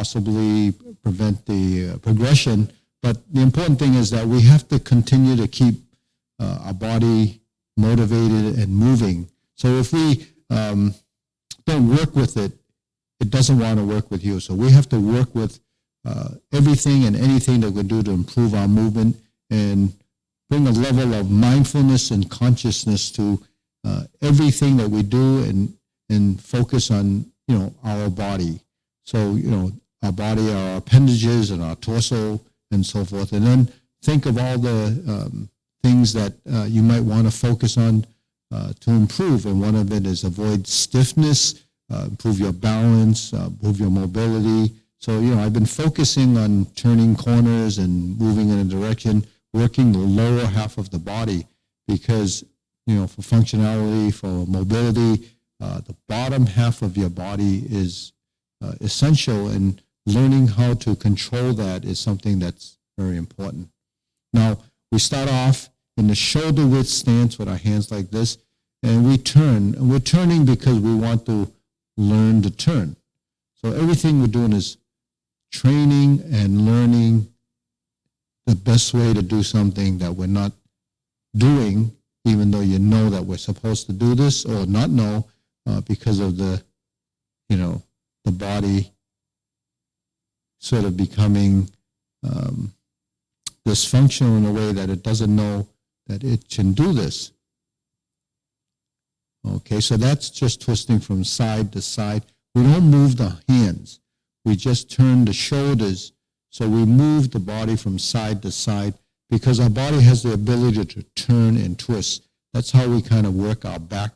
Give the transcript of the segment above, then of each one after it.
possibly prevent the progression. But the important thing is that we have to continue to keep our body motivated and moving. So if we don't work with it, it doesn't want to work with you. So we have to work with everything and anything that we do to improve our movement and bring a level of mindfulness and consciousness to everything that we do, and focus on, our body. So, our body, our appendages and our torso and so forth. And then think of all the things that you might want to focus on to improve. And one of it is avoid stiffness, improve your balance, improve your mobility. So, I've been focusing on turning corners and moving in a direction, working the lower half of the body because, for functionality, for mobility, the bottom half of your body is essential, and learning how to control that is something that's very important. Now, we start off in the shoulder width stance with our hands like this, and we turn. And we're turning because we want to learn to turn. So everything we're doing is training and learning the best way to do something that we're not doing, even though you know that we're supposed to do this, or not know because of the body sort of becoming dysfunctional in a way that it doesn't know that it can do this. Okay, so that's just twisting from side to side. We don't move the hands. We just turn the shoulders. So we move the body from side to side because our body has the ability to turn and twist. That's how we kind of work our back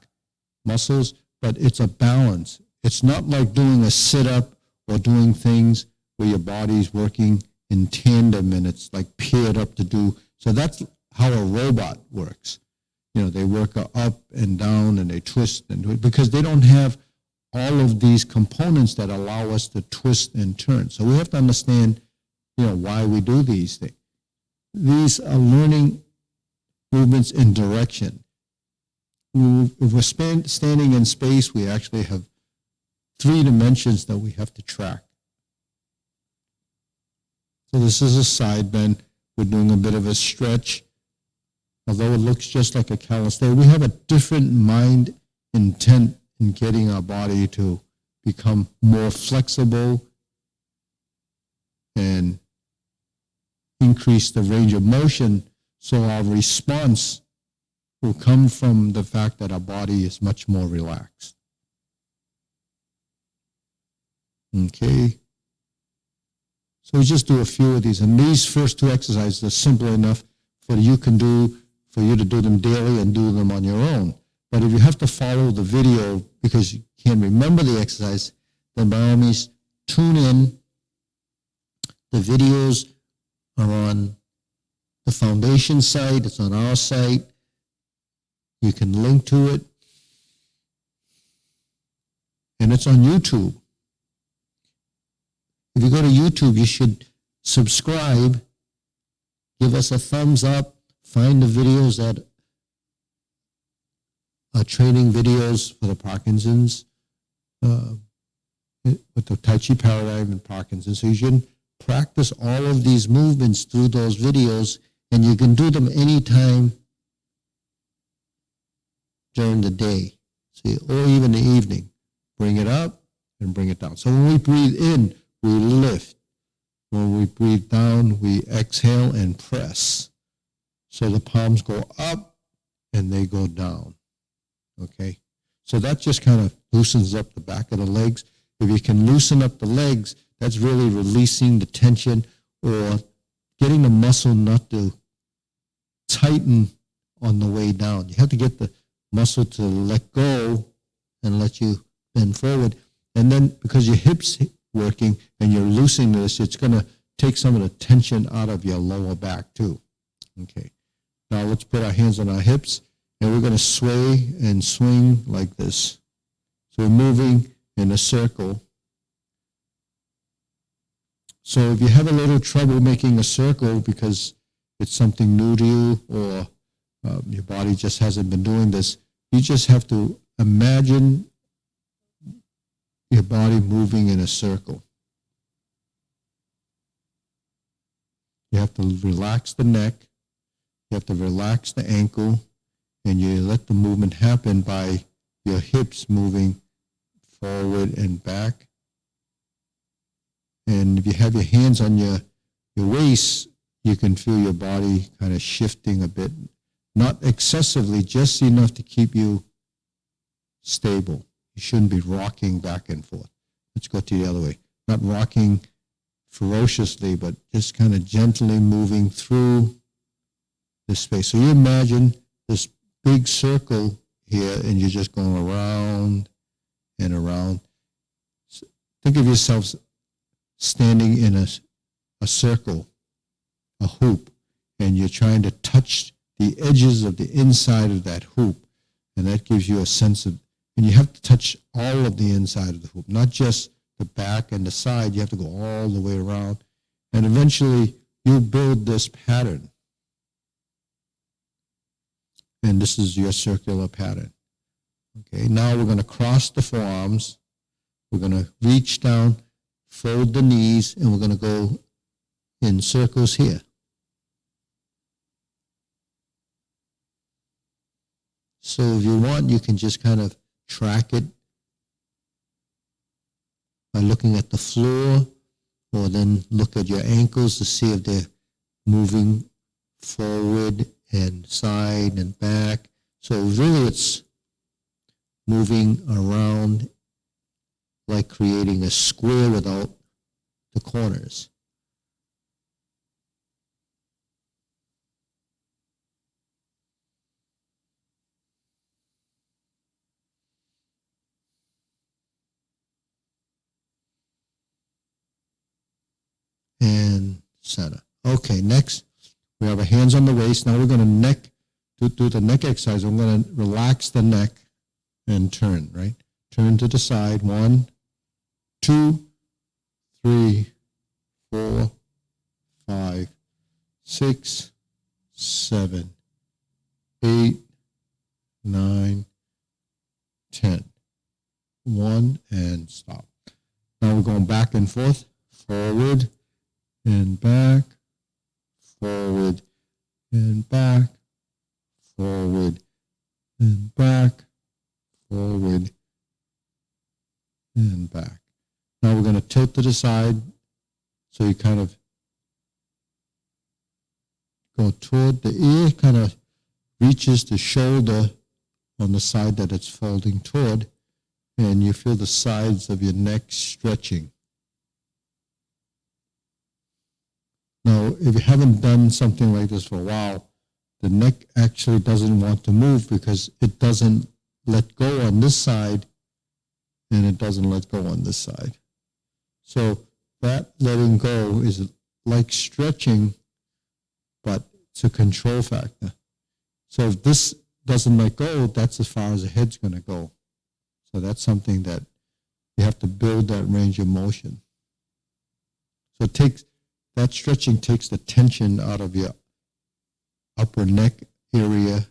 muscles, but it's a balance. It's not like doing a sit-up or doing things where your body's working in tandem and it's like paired up to do. So that's how a robot works. They work up and down and they twist and do it because they don't have all of these components that allow us to twist and turn. So we have to understand, why we do these things. These are learning movements in direction. If we're standing in space, we actually have 3 dimensions that we have to track. So this is a side bend. We're doing a bit of a stretch. Although it looks just like a calisthenics, we have a different mind intent in getting our body to become more flexible and increase the range of motion, so our response will come from the fact that our body is much more relaxed. Okay. So we just do a few of these, and these first 2 exercises are simple enough for you to do them daily and do them on your own. But if you have to follow the video because you can't remember the exercise, then by all means tune in. The videos are on the foundation site. It's on our site. You can link to it. And it's on YouTube. If you go to YouTube, you should subscribe, give us a thumbs up, find the videos that are training videos for the Parkinson's, with the Tai Chi Paradigm and Parkinson's. So you should practice all of these movements through those videos, and you can do them anytime during the day, or even the evening. Bring it up and bring it down. So when we breathe in, we lift. When we breathe down, we exhale and press. So the palms go up and they go down. Okay? So that just kind of loosens up the back of the legs. If you can loosen up the legs, that's really releasing the tension or getting the muscle not to tighten on the way down. You have to get the muscle to let go and let you bend forward. And then because your hips working and you're loosening this, it's going to take some of the tension out of your lower back too. Okay. Now let's put our hands on our hips, and we're going to sway and swing like this. So we're moving in a circle. So if you have a little trouble making a circle because it's something new to you, or your body just hasn't been doing this, you just have to imagine your body moving in a circle. You have to relax the neck. You have to relax the ankle. And you let the movement happen by your hips moving forward and back. And if you have your hands on your waist, you can feel your body kind of shifting a bit. Not excessively, just enough to keep you stable. You shouldn't be rocking back and forth. Let's go to the other way. Not rocking ferociously, but just kind of gently moving through this space. So you imagine this big circle here, and you're just going around and around. Think of yourselves standing in a circle, a hoop, and you're trying to touch the edges of the inside of that hoop, and that gives you a sense of, and you have to touch all of the inside of the hoop, not just the back and the side. You have to go all the way around, and eventually you build this pattern. And this is your circular pattern. Okay, now we're going to cross the forearms. We're going to reach down, fold the knees, and we're going to go in circles here. So if you want, you can just kind of track it by looking at the floor, or then look at your ankles to see if they're moving forward and side and back. So really it's moving around like creating a square without the corners. And center. Okay, next we have our hands on the waist. Now we're going to do the neck exercise. I'm going to relax the neck and turn, right? Turn to the side. 1, 2, 3, 4, 5, 6, 7, 8, 9, 10. 1 and stop. Now we're going back and forth, forward and back, forward and back, forward and back, forward and back. Now we're going to tilt to the side, so you kind of go toward the ear, kind of reaches the shoulder on the side that it's folding toward, and you feel the sides of your neck stretching. Now, if you haven't done something like this for a while, the neck actually doesn't want to move because it doesn't let go on this side and it doesn't let go on this side. So that letting go is like stretching, but it's a control factor. So if this doesn't let go, that's as far as the head's going to go. So that's something that you have to build that range of motion. So that stretching takes the tension out of your upper neck area,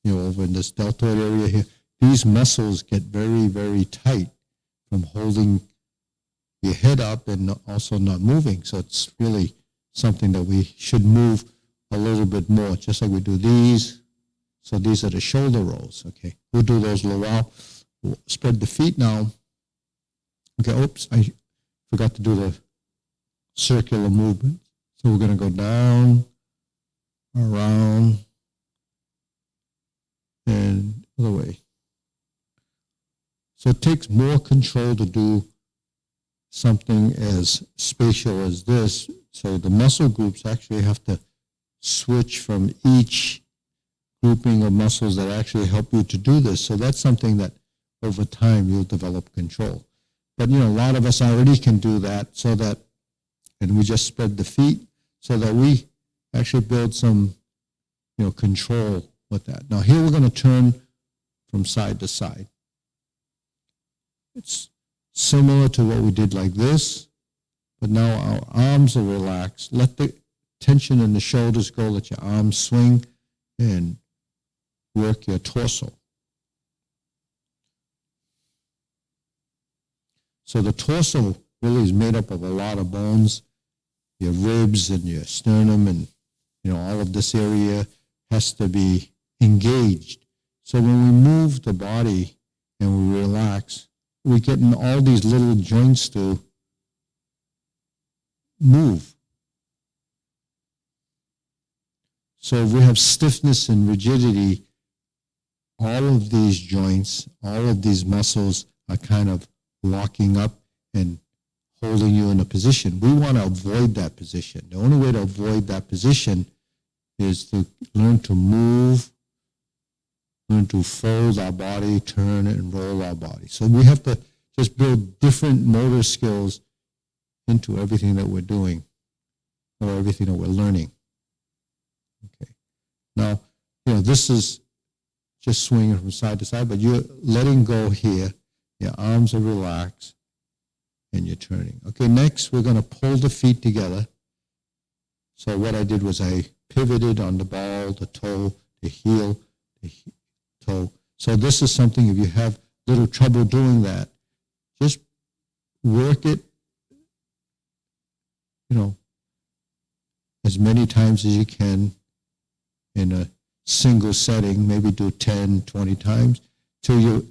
over in this deltoid area here. These muscles get very, very tight from holding your head up and also not moving. So it's really something that we should move a little bit more, just like we do these. So these are the shoulder rolls, okay? We'll do those a little while. We'll spread the feet now. Okay, oops, I forgot to do the circular movement. So we're going to go down, around, and other way. So it takes more control to do something as spatial as this. So the muscle groups actually have to switch from each grouping of muscles that actually help you to do this. So that's something that over time you'll develop control. But a lot of us already can do that, and we just spread the feet so that we actually build some control with that. Now here we're going to turn from side to side. It's similar to what we did like this, but now our arms are relaxed. Let the tension in the shoulders go. Let your arms swing and work your torso. So the torso really is made up of a lot of bones, your ribs and your sternum and, all of this area has to be engaged. So when we move the body and we relax, we get in all these little joints to move. So if we have stiffness and rigidity, all of these joints, all of these muscles are kind of locking up and holding you in a position. We want to avoid that position. The only way to avoid that position is to learn to move, learn to fold our body, turn and roll our body. So we have to just build different motor skills into everything that we're doing or everything that we're learning. Okay. Now, this is just swinging from side to side, but you're letting go here. Your arms are relaxed and you're turning. Okay, next we're going to pull the feet together. So what I did was I pivoted on the ball, the toe, the heel, the toe. So this is something, if you have little trouble doing that, just work it, as many times as you can in a single setting, maybe do 10, 20 times, till you're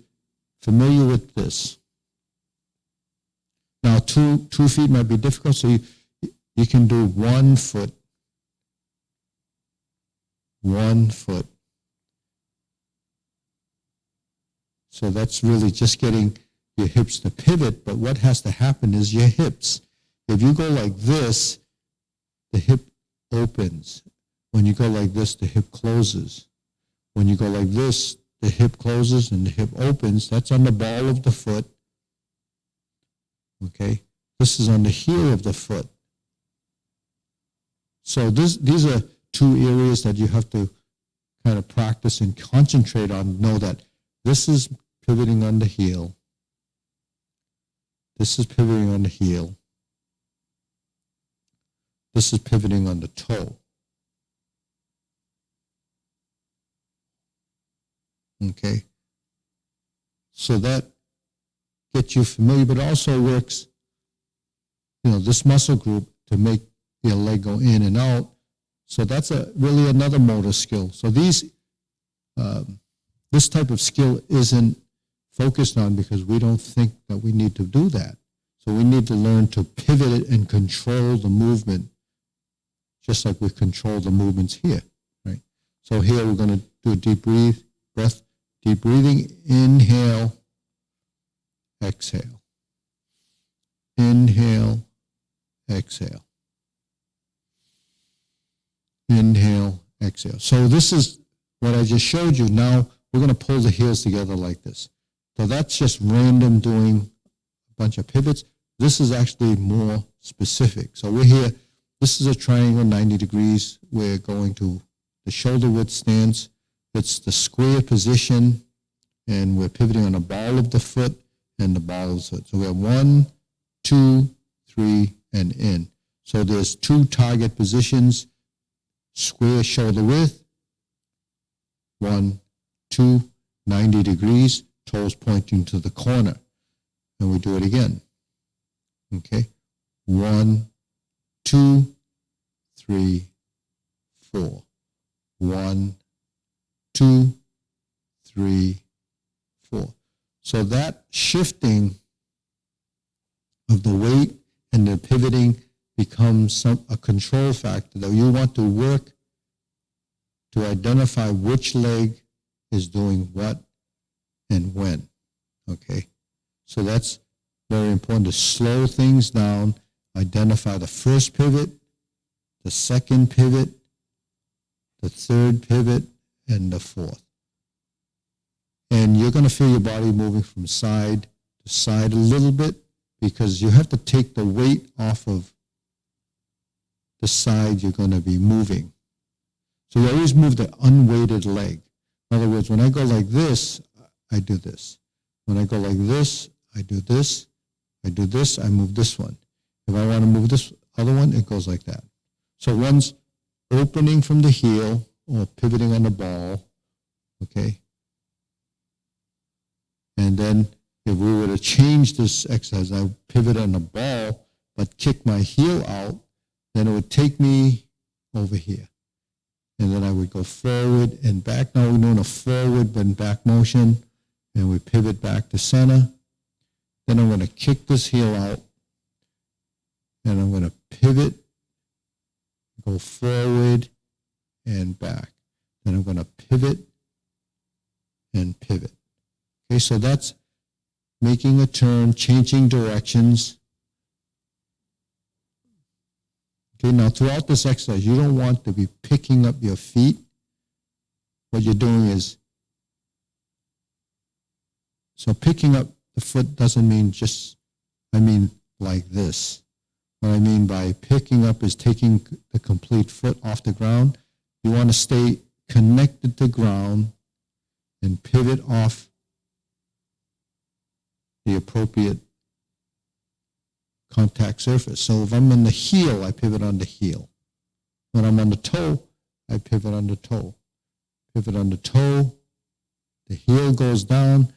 familiar with this. Now, two feet might be difficult, so you can do 1 foot. 1 foot. So that's really just getting your hips to pivot, but what has to happen is your hips. If you go like this, the hip opens. When you go like this, the hip closes. When you go like this, the hip closes and the hip opens. That's on the ball of the foot. Okay? This is on the heel of the foot. So these are 2 areas that you have to kind of practice and concentrate on. Know that this is pivoting on the heel. This is pivoting on the heel. This is pivoting on the toe. Okay? So that gets you familiar, but also works, this muscle group to make your leg go in and out. So that's really another motor skill. So this type of skill isn't focused on because we don't think that we need to do that. So we need to learn to pivot it and control the movement, just like we control the movements here, right? So here we're going to do a deep breath, deep breathing, inhale, exhale. Inhale, exhale. Inhale, exhale. So this is what I just showed you. Now we're going to pull the heels together like this. So that's just random doing a bunch of pivots. This is actually more specific. So we're here. This is a triangle, 90 degrees. We're going to the shoulder width stance. It's the square position, and we're pivoting on the ball of the foot and the ball of the foot. So we have 1, 2, 3, and in. So there's 2 target positions. Square shoulder width, 1, 2, 90 degrees, toes pointing to the corner. And we do it again. Okay? 1, 2, 3, 4. 1, 2, 3, 4. So that shifting of the weight and the pivoting becomes a control factor that you want to work to identify which leg is doing what and when. Okay? So that's very important to slow things down, identify the first pivot, the second pivot, the third pivot, and the fourth. And you're going to feel your body moving from side to side a little bit because you have to take the weight off of the side you're going to be moving. So you always move the unweighted leg. In other words, when I go like this, I do this. When I go like this, I do this. I do this, I move this one. If I want to move this other one, it goes like that. So one's opening from the heel or pivoting on the ball, okay? And then if we were to change this exercise, I pivot on the ball, but kick my heel out, then it would take me over here. And then I would go forward and back. Now we're doing a forward and back motion, and we pivot back to center. Then I'm going to kick this heel out, and I'm going to pivot, go forward and back. Then I'm going to pivot and pivot. Okay, so that's making a turn, changing directions. Okay, now throughout this exercise, you don't want to be picking up your feet. What you're doing is, so picking up the foot doesn't mean just, I mean like this. What I mean by picking up is taking the complete foot off the ground. You want to stay connected to ground and pivot off the appropriate contact surface. So if I'm in the heel, I pivot on the heel. When I'm on the toe, I pivot on the toe. Pivot on the toe, the heel goes down,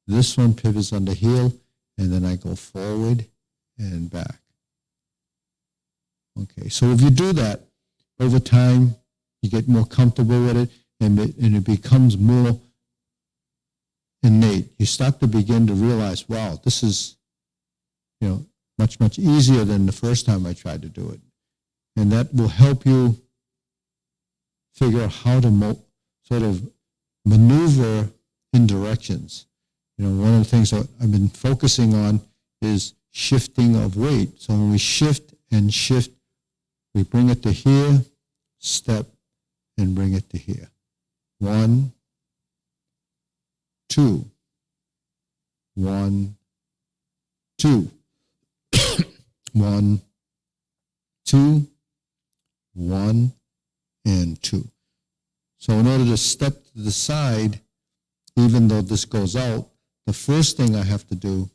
this one pivots on the heel, and then I go forward and back. Okay, so if you do that, over time, you get more comfortable with it, and it becomes more innate. You start to begin to realize, wow, this is, much, much easier than the first time I tried to do it. And that will help you figure out how to sort of maneuver in directions. One of the things that I've been focusing on is shifting of weight. So when we shift and shift, we bring it to here, step, and bring it to here. 1, 2. 1, 2. 1, 2, 1, and 2. So in order to step to the side, even though this goes out, the first thing I have to do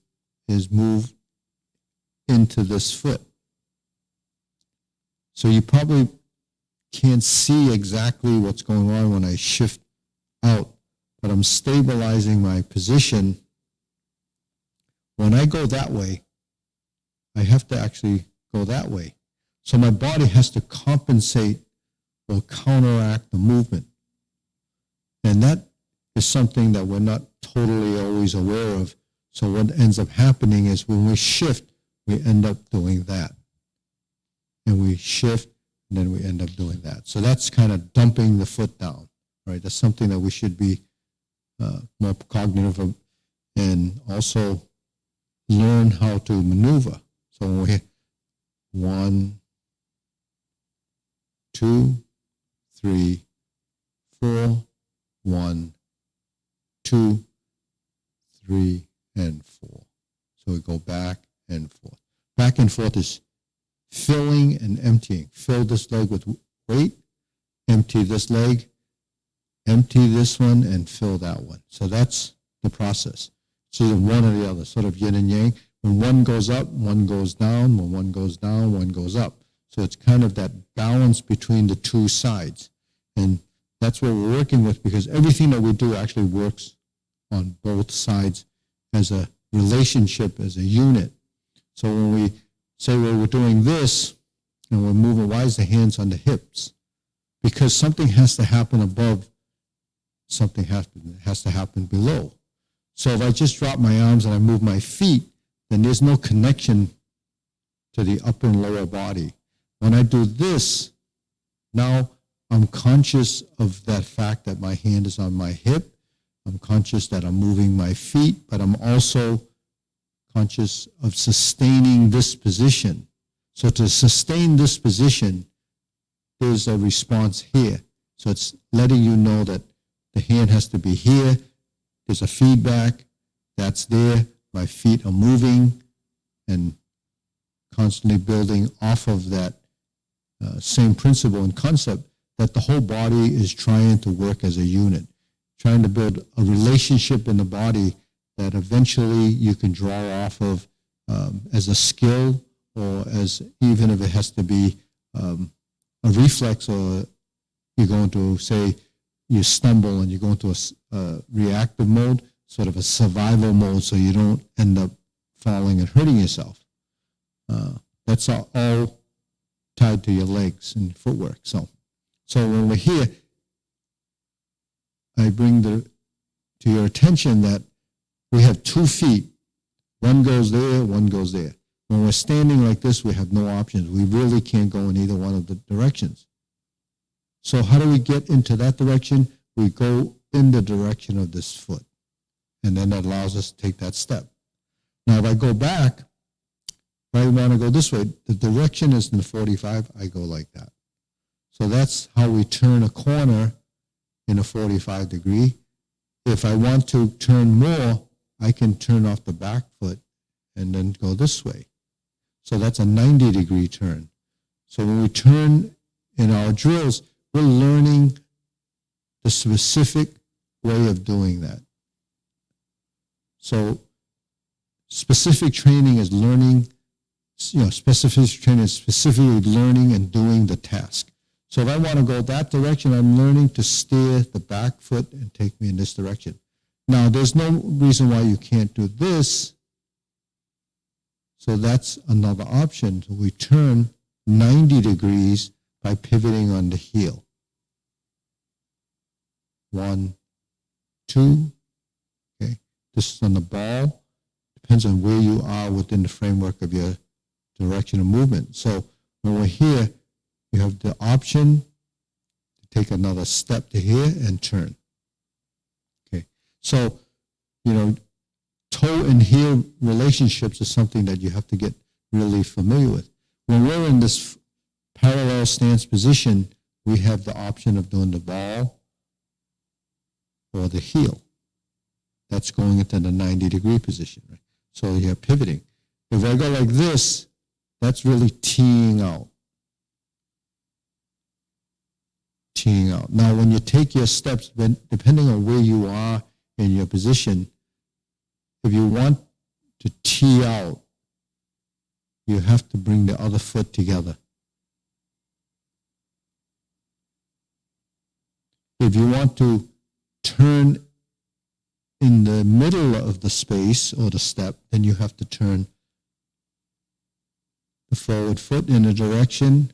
is move into this foot. So you probably can't see exactly what's going on when I shift out, but I'm stabilizing my position. When I go that way, I have to actually go that way. So my body has to compensate or counteract the movement. And that is something that we're not totally always aware of. So what ends up happening is when we shift, we end up doing that. And we shift, and then we end up doing that. So that's kind of dumping the foot down, right? That's something that we should be more cognitive of, and also learn how to maneuver. So when we 1, 2, 3, 4, 1, 2, 3, and 4. So we go back and forth. Back and forth is filling and emptying. Fill this leg with weight, empty this leg, empty this one, and fill that one. So that's the process. So either one or the other, sort of yin and yang. When one goes up, one goes down. When one goes down, one goes up. So it's kind of that balance between the two sides. And that's what we're working with, because everything that we do actually works on both sides as a relationship, as a unit. So when we say, well, we're doing this, and we're moving, why is the hands on the hips? Because something has to happen above, something has to happen below. So if I just drop my arms and I move my feet, then there's no connection to the upper and lower body. When I do this, now I'm conscious of that fact that my hand is on my hip. I'm conscious that I'm moving my feet, but I'm also conscious of sustaining this position. So to sustain this position, there's a response here. So it's letting you know that the hand has to be here. There's a feedback that's there. My feet are moving and constantly building off of that same principle and concept, that the whole body is trying to work as a unit, trying to build a relationship in the body that eventually you can draw off of as a skill, or as, even if it has to be a reflex, or you're going to say you stumble and you go into a reactive mode, sort of a survival mode, so you don't end up falling and hurting yourself. That's all tied to your legs and footwork. So when we're here, I bring to your attention that we have 2 feet. One goes there, one goes there. When we're standing like this, we have no options. We really can't go in either one of the directions. So how do we get into that direction? We go in the direction of this foot. And then that allows us to take that step. Now, if I go back, if I want to go this way, the direction is in the 45, I go like that. So that's how we turn a corner in a 45 degree. If I want to turn more, I can turn off the back foot and then go this way. So that's a 90 degree turn. So when we turn in our drills, we're learning the specific way of doing that. So specific training is learning, specific training is specifically learning and doing the task. So if I want to go that direction, I'm learning to steer the back foot and take me in this direction. Now, there's no reason why you can't do this. So that's another option. So we turn 90 degrees by pivoting on the heel. 1, 2. Okay. This is on the ball. Depends on where you are within the framework of your direction of movement. So when we're here, you have the option to take another step to here and turn. Okay. So, toe and heel relationships is something that you have to get really familiar with. When we're in this parallel stance position, we have the option of doing the ball or the heel. That's going into the 90 degree position, right? So you're pivoting. If I go like this, that's really teeing out. Teeing out. Now, when you take your steps, depending on where you are in your position, if you want to tee out, you have to bring the other foot together. If you want to turn in the middle of the space or the step, then you have to turn the forward foot in a direction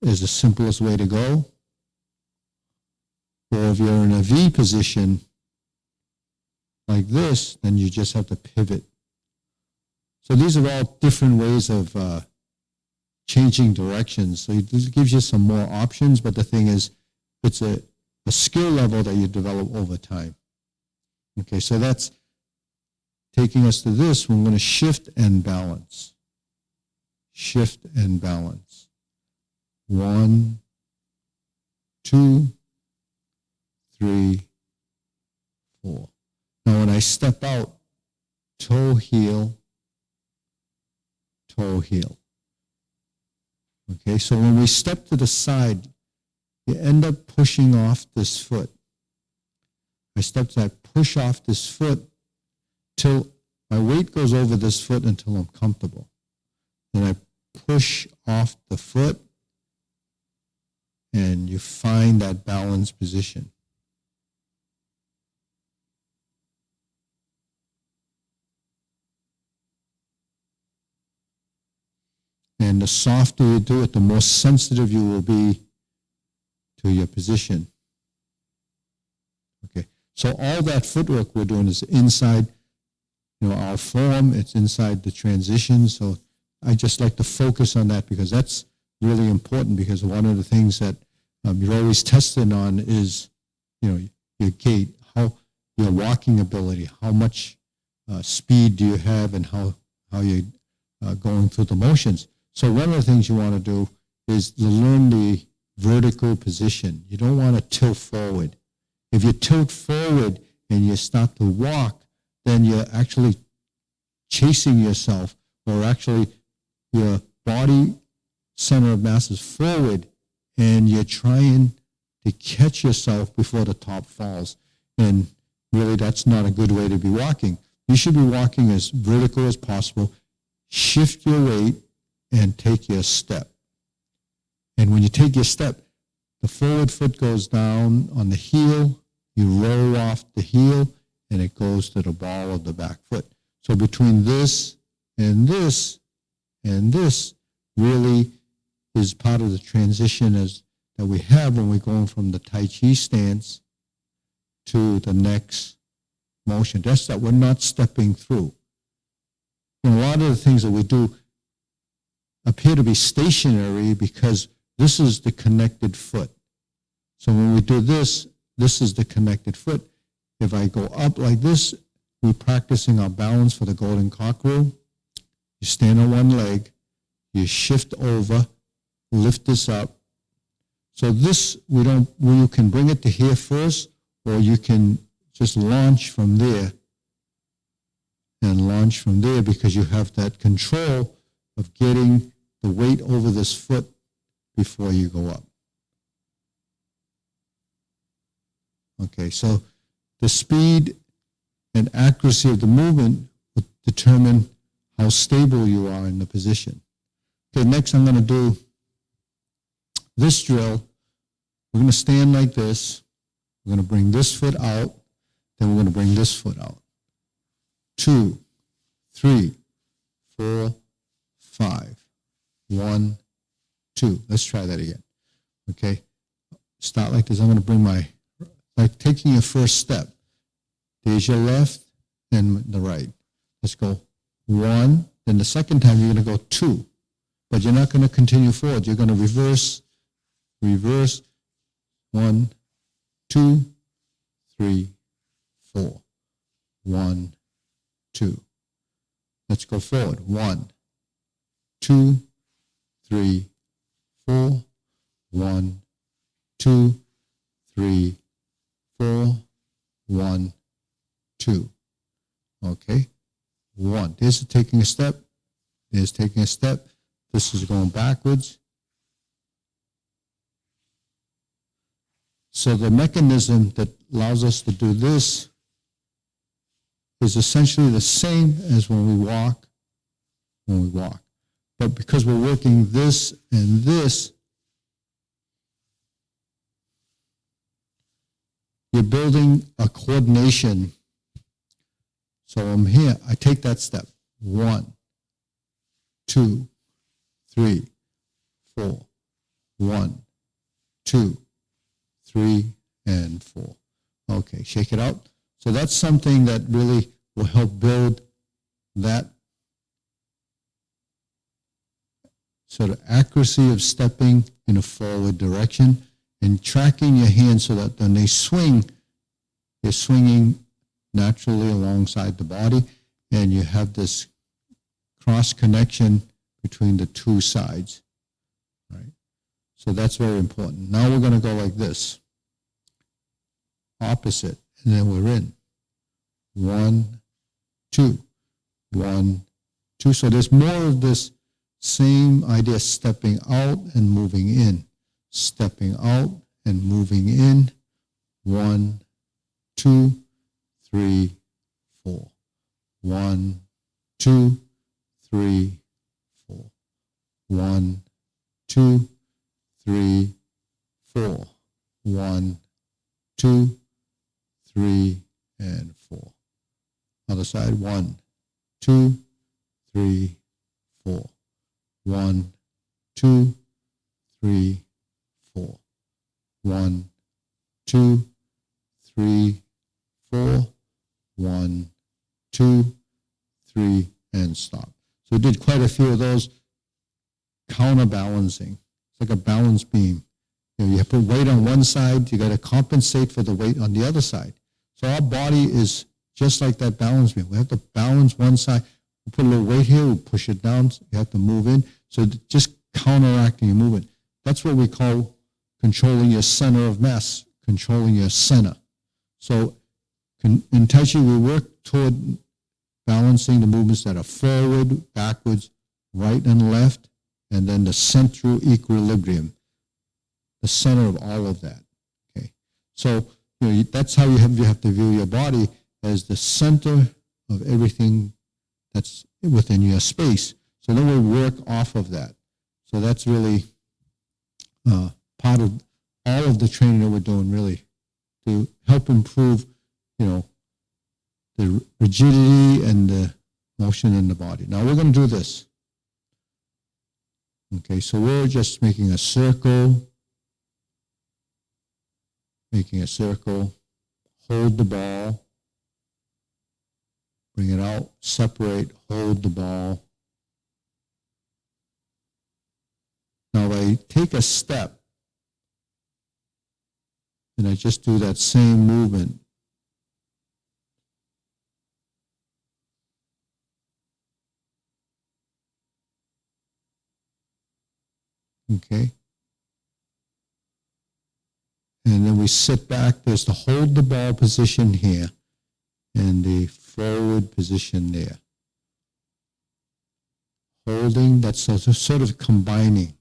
is the simplest way to go. Or if you're in a V position like this, then you just have to pivot. So these are all different ways of changing directions. So this gives you some more options, but the thing is, it's a skill level that you develop over time. Okay, so that's taking us to this. We're going to shift and balance. Shift and balance. 1, 2, 3, 4. Now when I step out, toe, heel, toe, heel. Okay, so when we step to the side, you end up pushing off this foot. I push off this foot till my weight goes over this foot until I'm comfortable. Then I push off the foot and you find that balanced position. And the softer you do it, the more sensitive you will be to your position. Okay, so all that footwork we're doing is inside, our form. It's inside the transition. So I just like to focus on that because that's really important. Because one of the things that you're always tested on is, your gait, how your walking ability, how much speed do you have, and how you're going through the motions. So one of the things you want to do is to learn the vertical position. You don't want to tilt forward. If you tilt forward and you start to walk, then you're actually chasing yourself, or actually your body center of mass is forward and you're trying to catch yourself before the top falls. And really that's not a good way to be walking. You should be walking as vertical as possible. Shift your weight and take your step. And when you take your step, the forward foot goes down on the heel, you roll off the heel, and it goes to the ball of the back foot. So between this and this and this, really is part of the transition that we have when we're going from the Tai Chi stance to the next motion. That's that we're not stepping through. And a lot of the things that we do appear to be stationary because this is the connected foot. So when we do this, this is the connected foot. If I go up like this, we're practicing our balance for the golden cock rule. You stand on one leg, you shift over, lift this up. So this, you can bring it to here first, or you can just launch from there and launch from there because you have that control of getting the weight over this foot before you go up. Okay, so the speed and accuracy of the movement will determine how stable you are in the position. Okay, next I'm going to do this drill. We're going to stand like this. We're going to bring this foot out. Then we're going to bring this foot out. 2, 3, 4, 5. 1, 2. Let's try that again. Okay, start like this. I'm going to bring like taking your first step. There's your left, then the right. Let's go 1. Then the second time you're going to go 2. But you're not going to continue forward. You're going to reverse. 1, 2, 3, 4. 1, 2. Let's go forward. 1, 2, 3, 4. 1, 2, 3, 4. 1, 2. Okay. 1. This is taking a step. This is taking a step. This is going backwards. So the mechanism that allows us to do this is essentially the same as when we walk. But because we're working this and this, you're building a coordination. So I'm here, I take that step. 1, 2, 3, 4. 1, 2, 3, and 4. Okay, shake it out. So that's something that really will help build that sort of accuracy of stepping in a forward direction and tracking your hands so that when they swing, they're swinging naturally alongside the body, and you have this cross connection between the two sides. Right? So that's very important. Now we're going to go like this. Opposite, and then we're in. 1, 2. 1, 2. So there's more of this same idea, stepping out and moving in. Stepping out and moving in. 1, 2, 3, 4. 1, 2, 3, 4. 1, 2, 3, 4. 1, 2, 3, and 4. Other side. 1, 2, 3, 4. 1, 2, 3, 4. 1, 2, 3, 4. 1, 2, 3, and stop. So we did quite a few of those counterbalancing. It's like a balance beam. You have to put weight on one side, you got to compensate for the weight on the other side. So our body is just like that balance beam. We have to balance one side. We put a little weight here, we push it down, you have to move in. So just counteracting your movement. That's what we call controlling your center of mass, controlling your center. So in Tai Chi, we work toward balancing the movements that are forward, backwards, right and left, and then the central equilibrium, the center of all of that. Okay, so that's how you have to view your body, as the center of everything that's within your space. So then we work off of that. So that's really part of all of the training that we're doing, really, to help improve, the rigidity and the motion in the body. Now we're going to do this. Okay, so we're just making a circle, hold the ball, bring it out, separate, hold the ball. Now I take a step and I just do that same movement. Okay. And then we sit back. There's the hold the ball position here and the forward position there. Holding, that's sort of combining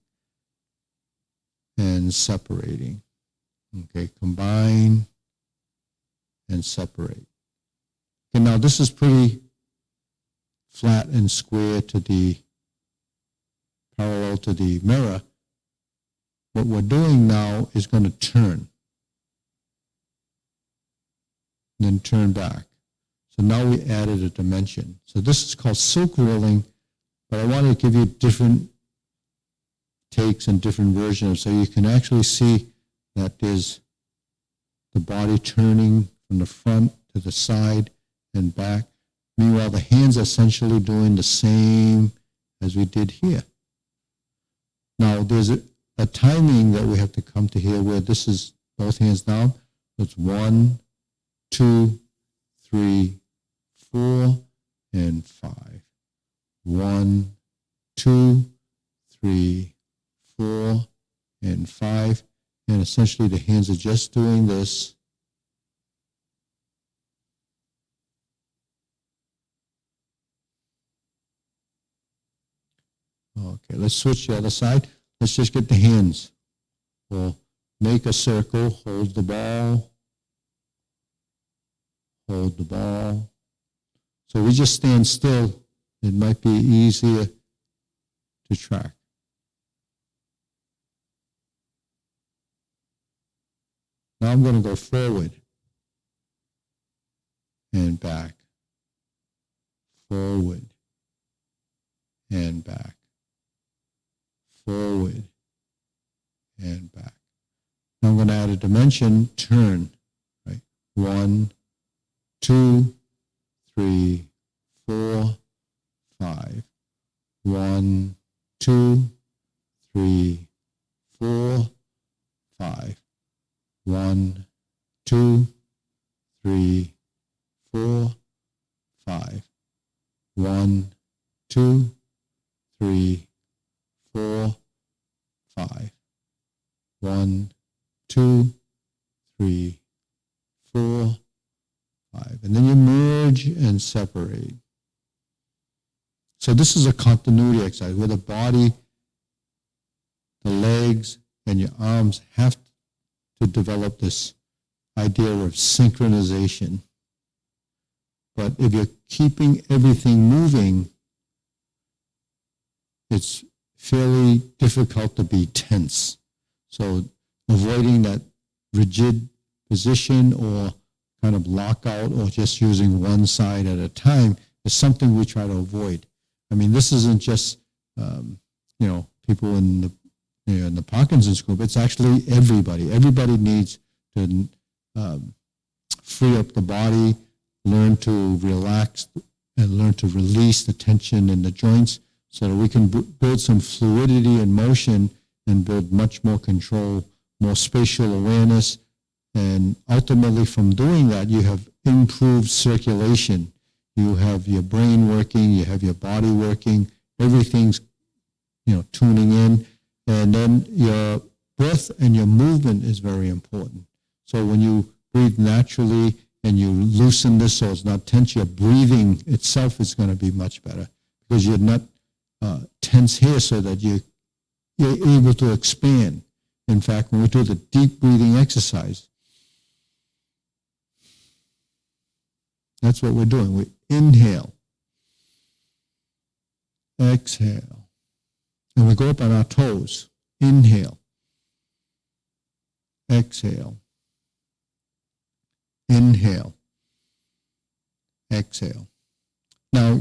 and separating. Okay, combine and separate. Okay, now this is pretty flat and square to the parallel to the mirror. What we're doing now is going to turn. And then turn back. So now we added a dimension. So this is called silk rolling, but I want to give you different takes and different versions so you can actually see that there's the body turning from the front to the side and back. Meanwhile, the hands are essentially doing the same as we did here. Now, there's a timing that we have to come to here where this is both hands down. It's 1, 2, 3, 4, and 5. 1, 2, 3, 4, and 5. And essentially the hands are just doing this. Okay, let's switch the other side. Let's just get the hands. We'll make a circle, hold the ball. Hold the ball. So we just stand still. It might be easier to track. Now I'm going to go forward and back, forward and back, forward and back. Now I'm going to add a dimension, turn, right? 1, 2, 3, 4, 5. 1, 2, 3, 4, 5. 1, 2, 3, 4, 5. 1, 2, 3, 4, 5. 1, 2, 3, 4, 5. And then you merge and separate. So this is a continuity exercise where the body, the legs, and your arms have to develop this idea of synchronization. But if you're keeping everything moving, it's fairly difficult to be tense. So avoiding that rigid position or kind of lockout or just using one side at a time is something we try to avoid. I mean, this isn't just, people in the Parkinson's group. It's actually everybody. Everybody needs to free up the body, learn to relax, and learn to release the tension in the joints so that we can build some fluidity and motion and build much more control, more spatial awareness. And ultimately from doing that, you have improved circulation. You have your brain working, you have your body working, everything's, tuning in. And then your breath and your movement is very important. So when you breathe naturally and you loosen this so it's not tense, your breathing itself is going to be much better because you're not tense here so that you're able to expand. In fact, when we do the deep breathing exercise, that's what we're doing. We inhale, exhale, and we go up on our toes. Inhale, exhale, inhale, exhale. Now,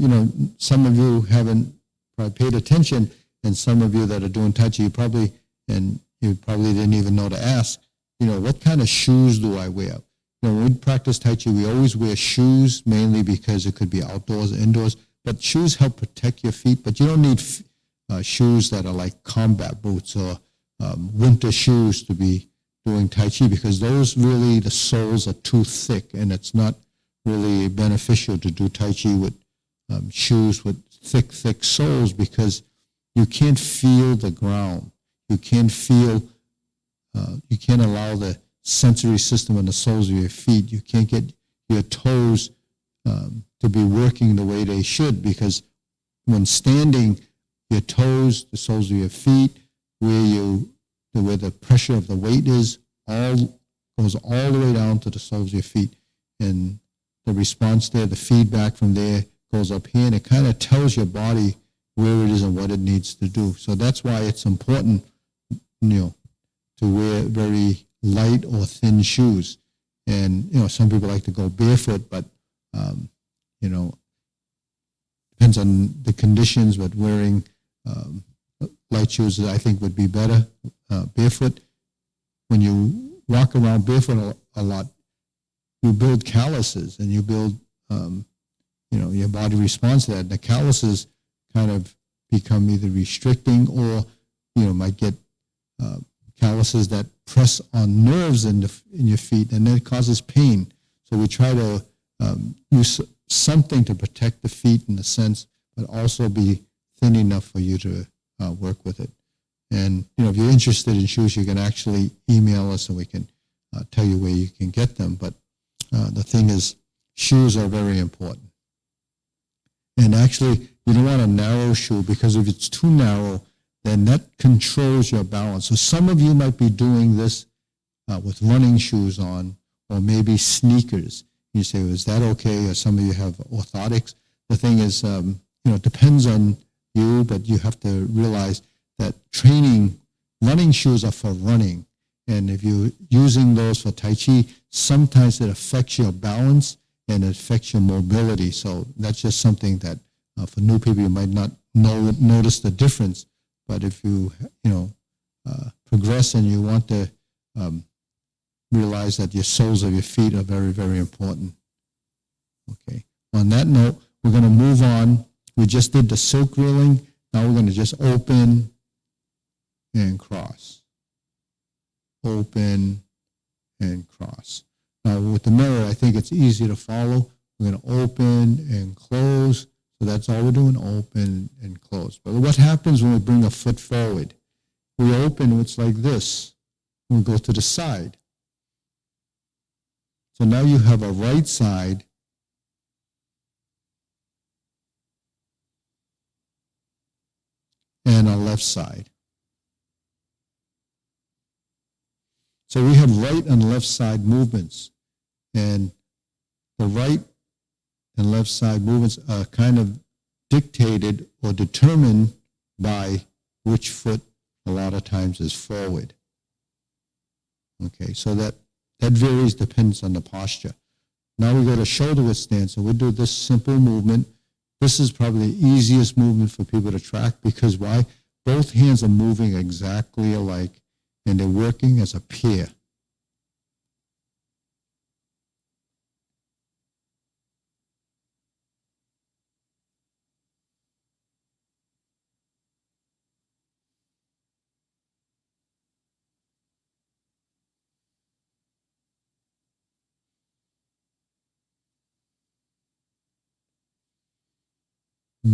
some of you haven't probably paid attention. and some of you that are doing Tai Chi, you probably didn't even know to ask, what kind of shoes do I wear? When we practice Tai Chi, we always wear shoes, mainly because it could be outdoors, indoors, but shoes help protect your feet, but you don't need shoes that are like combat boots or winter shoes to be doing Tai Chi, because those really, the soles are too thick, and it's not really beneficial to do Tai Chi with shoes with thick soles, because you can't feel the ground. You can't allow the sensory system on the soles of your feet. You can't get your toes to be working the way they should, because when standing, your toes, the soles of your feet, where the pressure of the weight is, goes all the way down to the soles of your feet. And the response there, the feedback from there goes up here, and it kind of tells your body where it is and what it needs to do. So that's why it's important, to wear very light or thin shoes. And, some people like to go barefoot, but, depends on the conditions, but wearing light shoes, I think, would be better. Barefoot, when you walk around barefoot a lot, you build calluses, and you build, your body responds to that. And the calluses kind of become either restricting, or, might get calluses that press on nerves in your feet, and then it causes pain. So we try to use something to protect the feet in a sense, but also be thin enough for you to work with it. And, if you're interested in shoes, you can actually email us and we can tell you where you can get them. But the thing is, shoes are very important. And actually, you don't want a narrow shoe, because if it's too narrow, then that controls your balance. So some of you might be doing this with running shoes on, or maybe sneakers. You say, is that okay? Or some of you have orthotics. The thing is, it depends on you, but you have to realize that running shoes are for running. And if you're using those for Tai Chi, sometimes it affects your balance and it affects your mobility. So that's just something that for new people, you might not notice the difference. But if you, progress and you want to realize that your soles of your feet are very, very important. Okay. On that note, we're going to move on. We just did the silk reeling. Now we're going to just open and cross. Open and cross. Now with the mirror, I think it's easy to follow. We're going to open and close. So that's all we're doing, open and close. But what happens when we bring a foot forward? We open, it's like this. We go to the side. So now you have a right side and a left side. So we have right and left side movements. And the right and left side movements are kind of dictated or determined by which foot a lot of times is forward. Okay, so that varies, depends on the posture. Now we go to shoulder width stance, and we'll do this simple movement. This is probably the easiest movement for people to track, because why? Both hands are moving exactly alike, and they're working as a pair.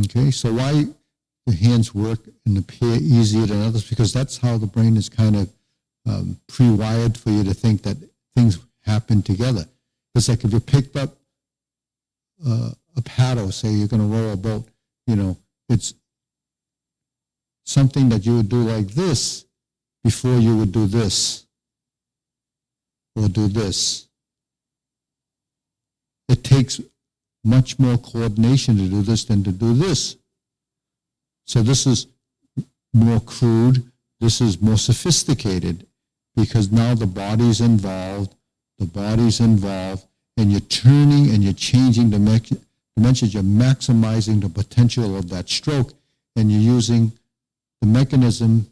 Okay, so why the hands work in the pair easier than others? Because that's how the brain is kind of pre-wired for you to think that things happen together. It's like if you picked up a paddle, say you're going to row a boat, it's something that you would do like this before you would do this or do this. It takes much more coordination to do this than to do this. So this is more crude, this is more sophisticated, because now the body's involved, and you're turning and you're changing dimensions, you're maximizing the potential of that stroke, and you're using the mechanism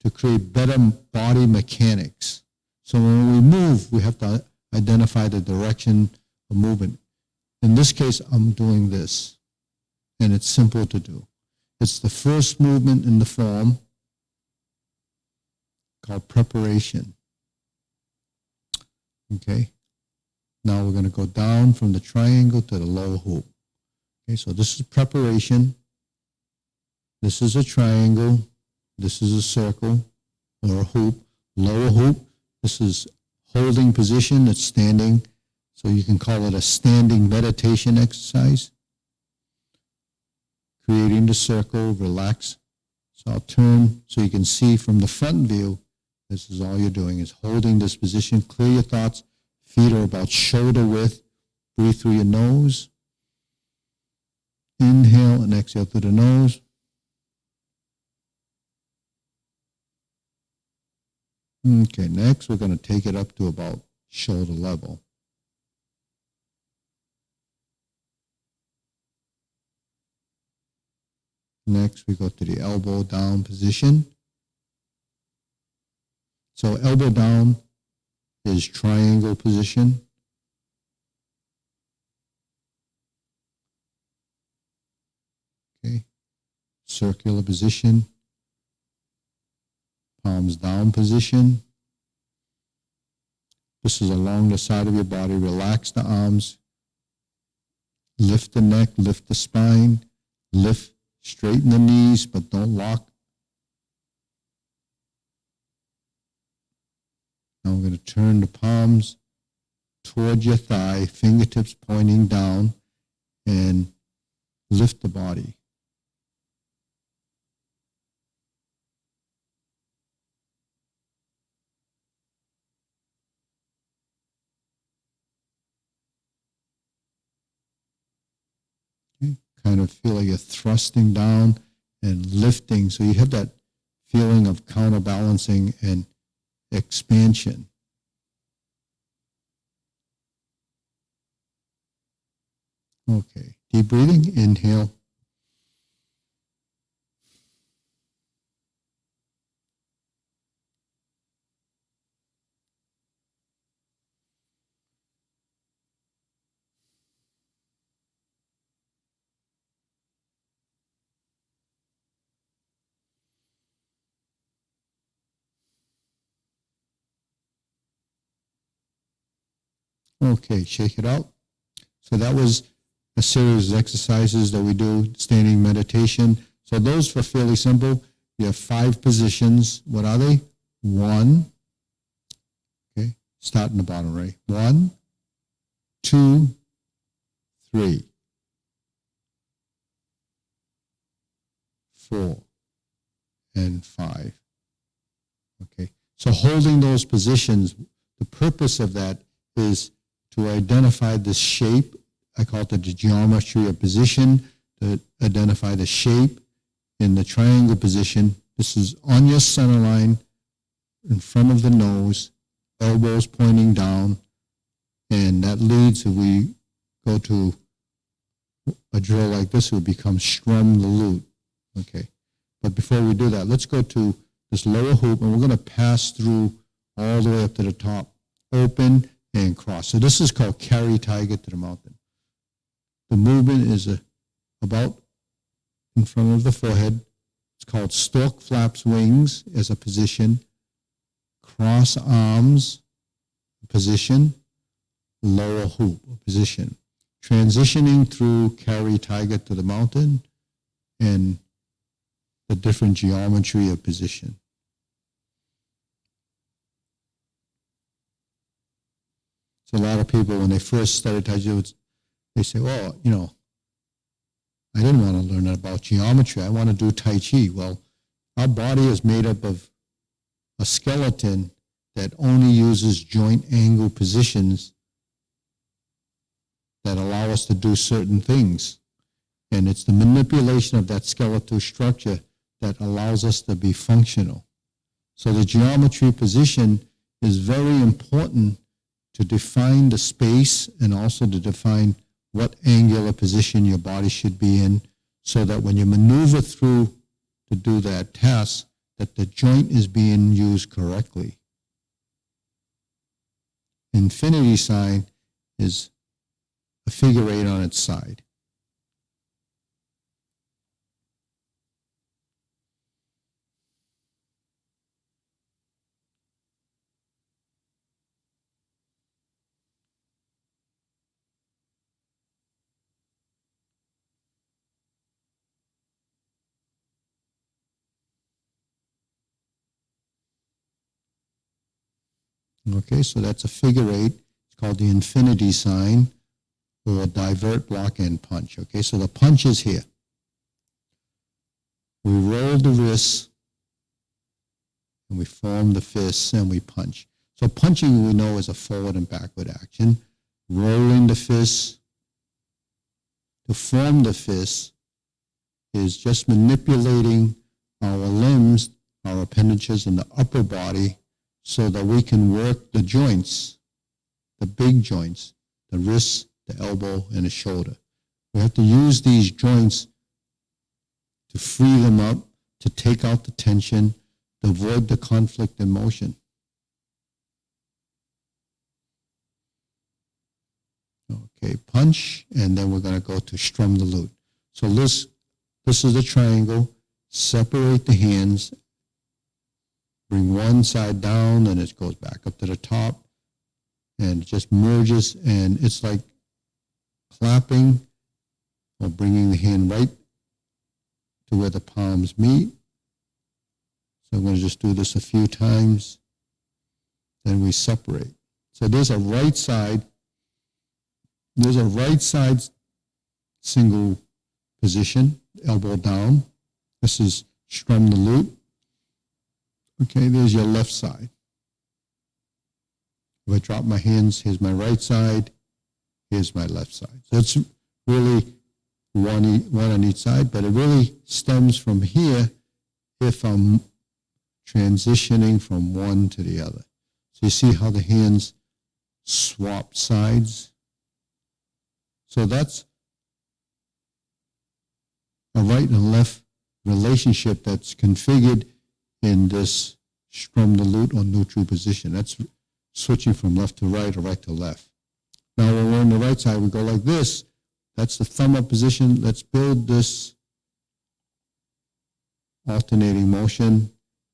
to create better body mechanics. So when we move, we have to identify the direction of movement. In this case, I'm doing this, and it's simple to do. It's the first movement in the form called preparation. Okay? Now we're going to go down from the triangle to the lower hoop. Okay, so this is preparation. This is a triangle. This is a circle or a hoop. Lower hoop, this is holding position. It's standing. So you can call it a standing meditation exercise. Creating the circle, relax. So I'll turn so you can see from the front view, this is all you're doing is holding this position. Clear your thoughts. Feet are about shoulder width. Breathe through your nose. Inhale and exhale through the nose. Okay, next we're going to take it up to about shoulder level. Next we go to the elbow down position. So elbow down is triangle position. Okay, circular position. Palms down position. This is along the side of your body. Relax the arms. Lift the neck, lift the spine. Lift, straighten the knees, but don't lock. Now I'm going to turn the palms toward your thigh, fingertips pointing down, and lift the body. Kind of feel like you're thrusting down and lifting. So you have that feeling of counterbalancing and expansion. Okay, deep breathing, inhale. Okay, shake it out. So that was a series of exercises that we do, standing meditation. So those were fairly simple. You have 5 positions. What are they? 1. Okay, start in the bottom, right? 1, 2, 3, 4, and 5. Okay, so holding those positions, the purpose of that is to identify the shape. I call it the geometry of position, to identify the shape in the triangle position. This is on your center line, in front of the nose, elbows pointing down, and that leads, if we go to a drill like this, it would become Strum the Lute. Okay, but before we do that, let's go to this lower hoop, and we're going to pass through all the way up to the top. Open and cross. So this is called carry tiger to the mountain. The movement is about in front of the forehead. It's called stork flaps wings as a position. Cross arms position. Lower hoop position. Transitioning through carry tiger to the mountain and the different geometry of position. So a lot of people, when they first started Tai Chi, they say, well, I didn't want to learn about geometry. I want to do Tai Chi. Well, our body is made up of a skeleton that only uses joint angle positions that allow us to do certain things. And it's the manipulation of that skeletal structure that allows us to be functional. So the geometry position is very important to define the space and also to define what angular position your body should be in, so that when you maneuver through to do that task, that the joint is being used correctly. Infinity sign is a figure 8 on its side. Okay, so that's a figure 8. It's called the infinity sign, or divert, block, and punch. Okay, so the punch is here. We roll the wrists, and we form the fists, and we punch. So punching, we know, is a forward and backward action. Rolling the fists, to form the fists, is just manipulating our limbs, our appendages in the upper body, so that we can work the joints, the big joints, the wrist, the elbow, and the shoulder. We have to use these joints to free them up, to take out the tension, to avoid the conflict in motion. Okay, punch, and then we're going to go to strum the lute. So this is the triangle. Separate the hands. Bring one side down, and it goes back up to the top, and it just merges, and it's like clapping or bringing the hand right to where the palms meet. So I'm going to just do this a few times. Then we separate. So there's a right side. There's a right side single position, elbow down. This is strum the lute. Okay, there's your left side. If I drop my hands, here's my right side, here's my left side. So it's really one on each side, but it really stems from here if I'm transitioning from one to the other. So you see how the hands swap sides? So that's a right and left relationship that's configured in this strum the lute or neutral position. That's switching from left to right or right to left. Now when we're on the right side, we go like this. That's the thumb up position. Let's build this alternating motion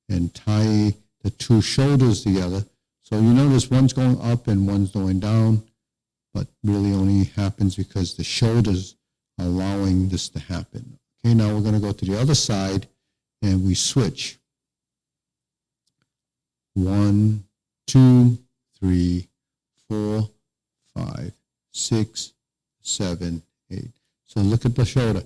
and tie the two shoulders together. So you notice one's going up and one's going down, but really only happens because the shoulders are allowing this to happen. Okay, now we're going to go to the other side and we switch. 1, 2, 3, 4, 5, 6, 7, 8. So look at the shoulder.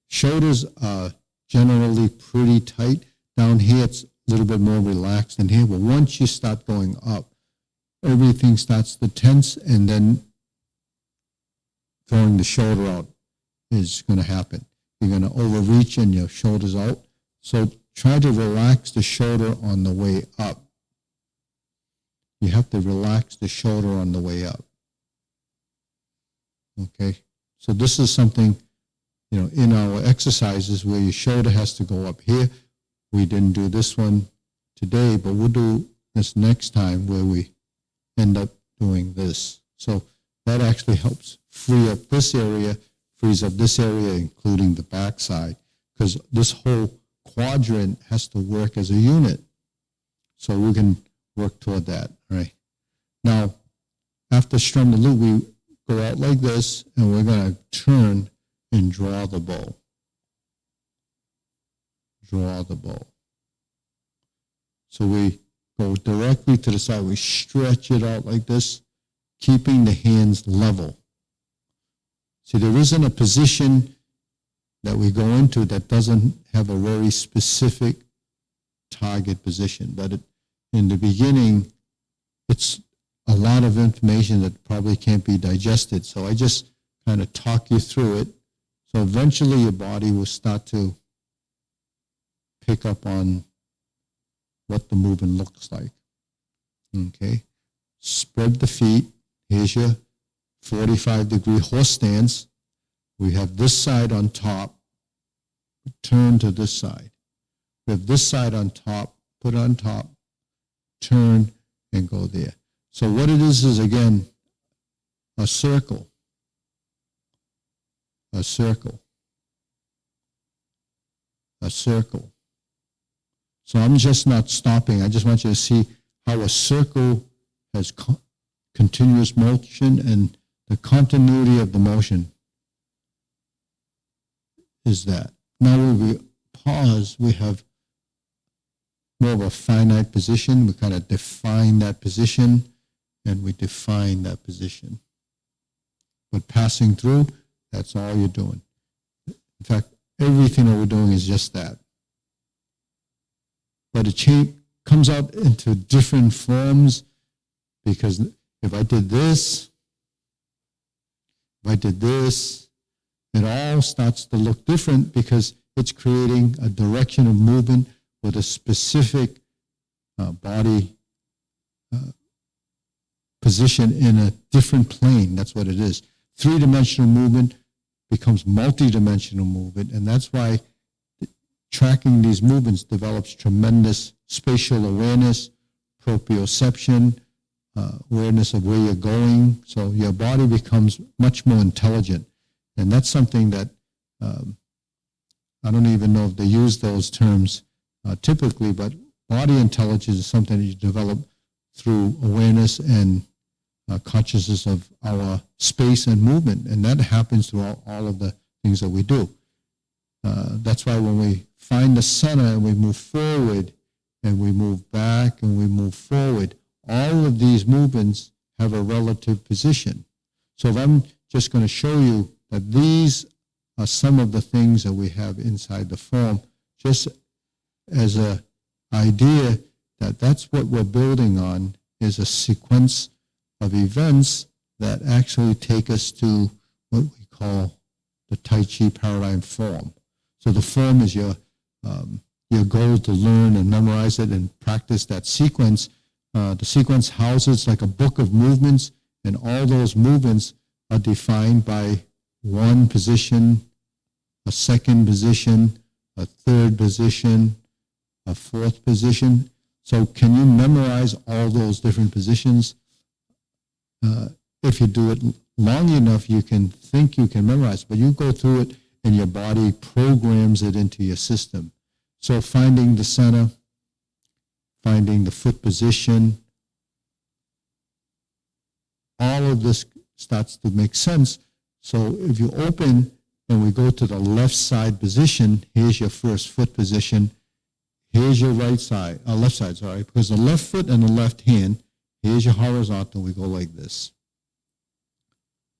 Shoulders are generally pretty tight. Down here it's a little bit more relaxed than here, but once you start going up, everything starts to tense, and then throwing the shoulder out is going to happen. You're going to overreach and your shoulder's out. So try to relax the shoulder on the way up. You have to relax the shoulder on the way up. Okay? So this is something, in our exercises where your shoulder has to go up here. We didn't do this one today, but we'll do this next time where we end up doing this. So that actually helps free up this area, frees up this area, including the back side, because this whole quadrant has to work as a unit. So we can work toward that, right? Now, after strum the lute, we go out like this, and we're going to turn and draw the bow. Draw the bow. So we go directly to the side. We stretch it out like this, keeping the hands level. See, there isn't a position that we go into that doesn't have a very specific target position. But in the beginning, it's a lot of information that probably can't be digested. So I just kind of talk you through it. So eventually your body will start to pick up on what the movement looks like. Okay? Spread the feet. Here's your 45-degree horse stance. We have this side on top. Turn to this side. We have this side on top, put it on top, turn, and go there. So what it is again, a circle. A circle. A circle. So I'm just not stopping. I just want you to see how a circle has continuous motion, and the continuity of the motion is that. Now when we pause, we have more of a finite position. We kind of define that position, and we define that position. But passing through, that's all you're doing. In fact, everything that we're doing is just that. But it comes out into different forms, because if I did this, it all starts to look different because it's creating a direction of movement with a specific body position in a different plane. That's what it is. Three-dimensional movement becomes multi-dimensional movement, and that's why tracking these movements develops tremendous spatial awareness, proprioception, awareness of where you're going. So your body becomes much more intelligent. And that's something that I don't even know if they use those terms typically, but body intelligence is something that you develop through awareness and consciousness of our space and movement. And that happens through all of the things that we do. That's why when we find the center and we move forward and we move back and we move forward, all of these movements have a relative position. So if I'm just going to show you that these are some of the things that we have inside the form, just as an idea that that's what we're building on, is a sequence of events that actually take us to what we call the Tai Chi Paradigm form. So the form is your goal to learn and memorize it and practice that sequence. The sequence houses like a book of movements, and all those movements are defined by one position, a second position, a third position, a fourth position. So can you memorize all those different positions? If you do it long enough, you can think you can memorize, but you go through it and your body programs it into your system. So finding the center, finding the foot position, all of this starts to make sense. So if you open and we go to the left side position, here's your first foot position, here's your left side, because the left foot and the left hand, here's your horizontal, we go like this.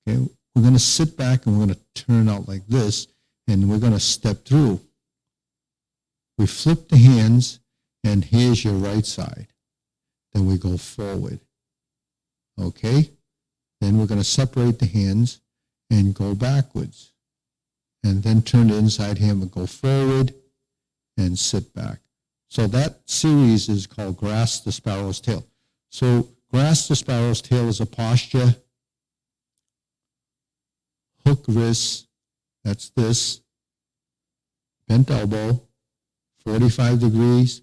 Okay, we're going to sit back and we're going to turn out like this, and we're going to step through. We flip the hands, and here's your right side. Then we go forward. Okay? Then we're going to separate the hands and go backwards. And then turn the inside hand and go forward and sit back. So that series is called Grasp the Sparrow's Tail. So grasp the sparrow's tail is a posture. Hook wrist, that's this. Bent elbow, 45 degrees,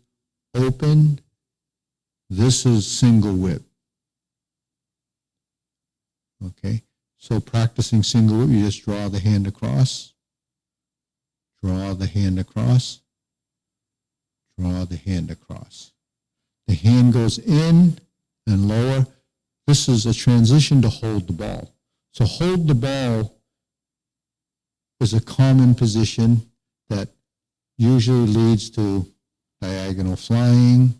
open. This is single whip. Okay, so practicing single whip, you just draw the hand across, draw the hand across, draw the hand across. The hand goes in and lower. This is a transition to hold the ball. So hold the ball is a common position that usually leads to diagonal flying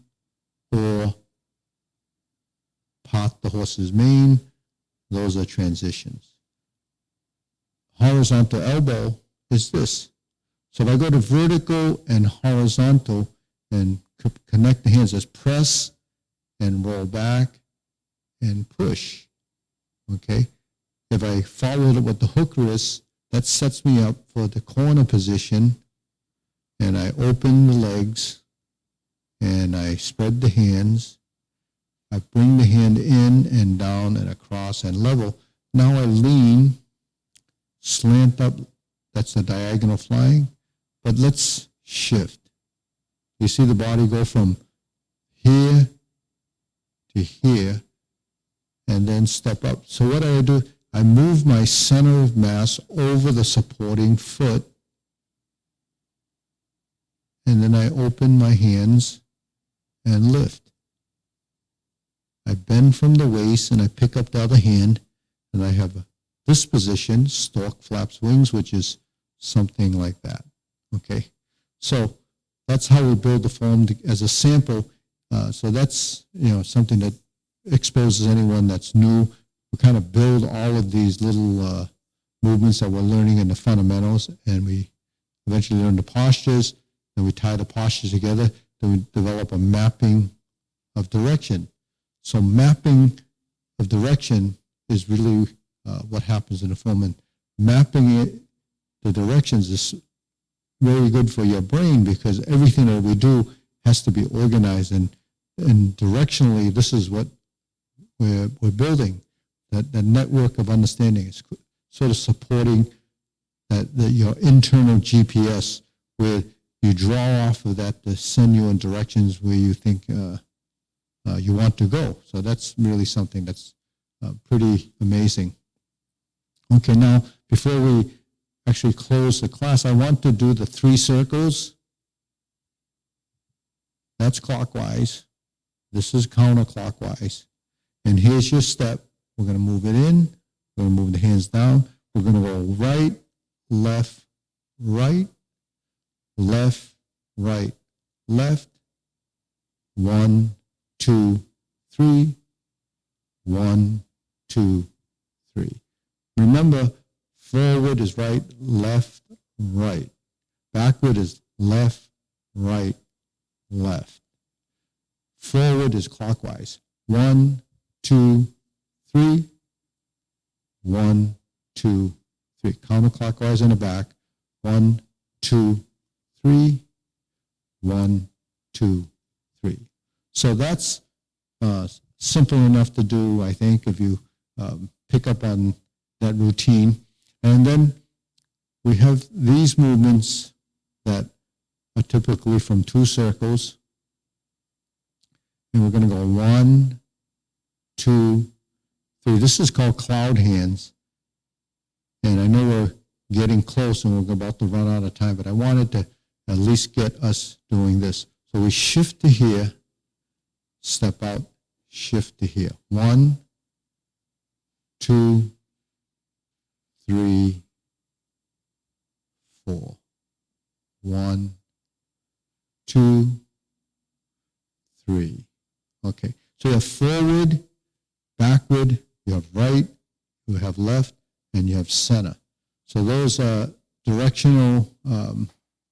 or part the horse's mane. Those are transitions. Horizontal elbow is this. So if I go to vertical and horizontal and connect the hands, as press and roll back and push. Okay? If I follow it with the hook wrist, that sets me up for the corner position, and I open the legs and I spread the hands. I bring the hand in and down and across and level. Now I lean, slant up. That's the diagonal flying. But let's shift. You see the body go from here to here and then step up. So what do? I move my center of mass over the supporting foot, and then I open my hands and lift. I bend from the waist and I pick up the other hand, and I have this position, stork flaps wings, which is something like that. Okay, so that's how we build the form as a sample. So that's something that exposes anyone that's new. We kind of build all of these little movements that we're learning in the fundamentals, and we eventually learn the postures. Then we tie the postures together. Then we develop a mapping of direction. So mapping of direction is really what happens in the form, and mapping the directions is very good for your brain, because everything that we do has to be organized, and directionally, this is what we're building. That network of understanding is sort of supporting that your internal GPS, where you draw off of that to send you in directions where you think you want to go. So that's really something that's pretty amazing. Okay, now before we actually close the class, I want to do the 3 circles. That's clockwise. This is counterclockwise. And here's your step. We're going to move it in. We're going to move the hands down. We're going to go right, left, right, left, right, left. 1, 2, 3. 1, 2, 3. Remember, forward is right, left, right. Backward is left, right, left. Forward is clockwise. 1, 2, 3. 1, 2, 3. Counterclockwise in the back. 1, 2, 3. 1, 2, 3. So that's simple enough to do, I think, if you pick up on that routine. And then we have these movements that are typically from 2 circles. And we're going to go 1, 2, 3. This is called cloud hands. And I know we're getting close and we're about to run out of time, but I wanted to at least get us doing this. So we shift to here, step out, shift to here. 1, 2, 3, 4. 1, 2, 3. Okay, so you have forward, backward, you have right, you have left, and you have center. So those are directional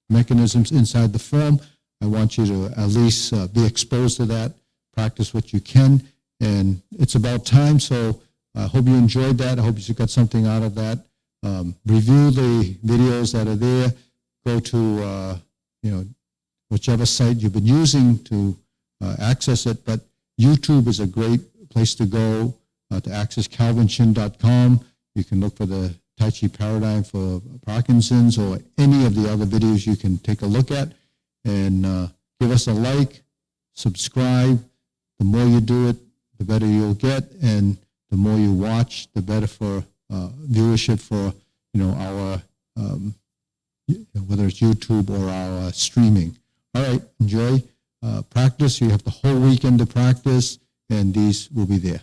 mechanisms inside the form. I want you to at least be exposed to that, practice what you can, and it's about time. So I hope you enjoyed that. I hope you got something out of that. Review the videos that are there. Go to whichever site you've been using to access it. But YouTube is a great place to go to access calvinshin.com. You can look for the Tai Chi Paradigm for Parkinson's, or any of the other videos you can take a look at. And give us a like, subscribe. The more you do it, the better you'll get. And the more you watch, the better for viewership for our whether it's YouTube or our streaming. All right, enjoy, practice. You have the whole weekend to practice, and these will be there.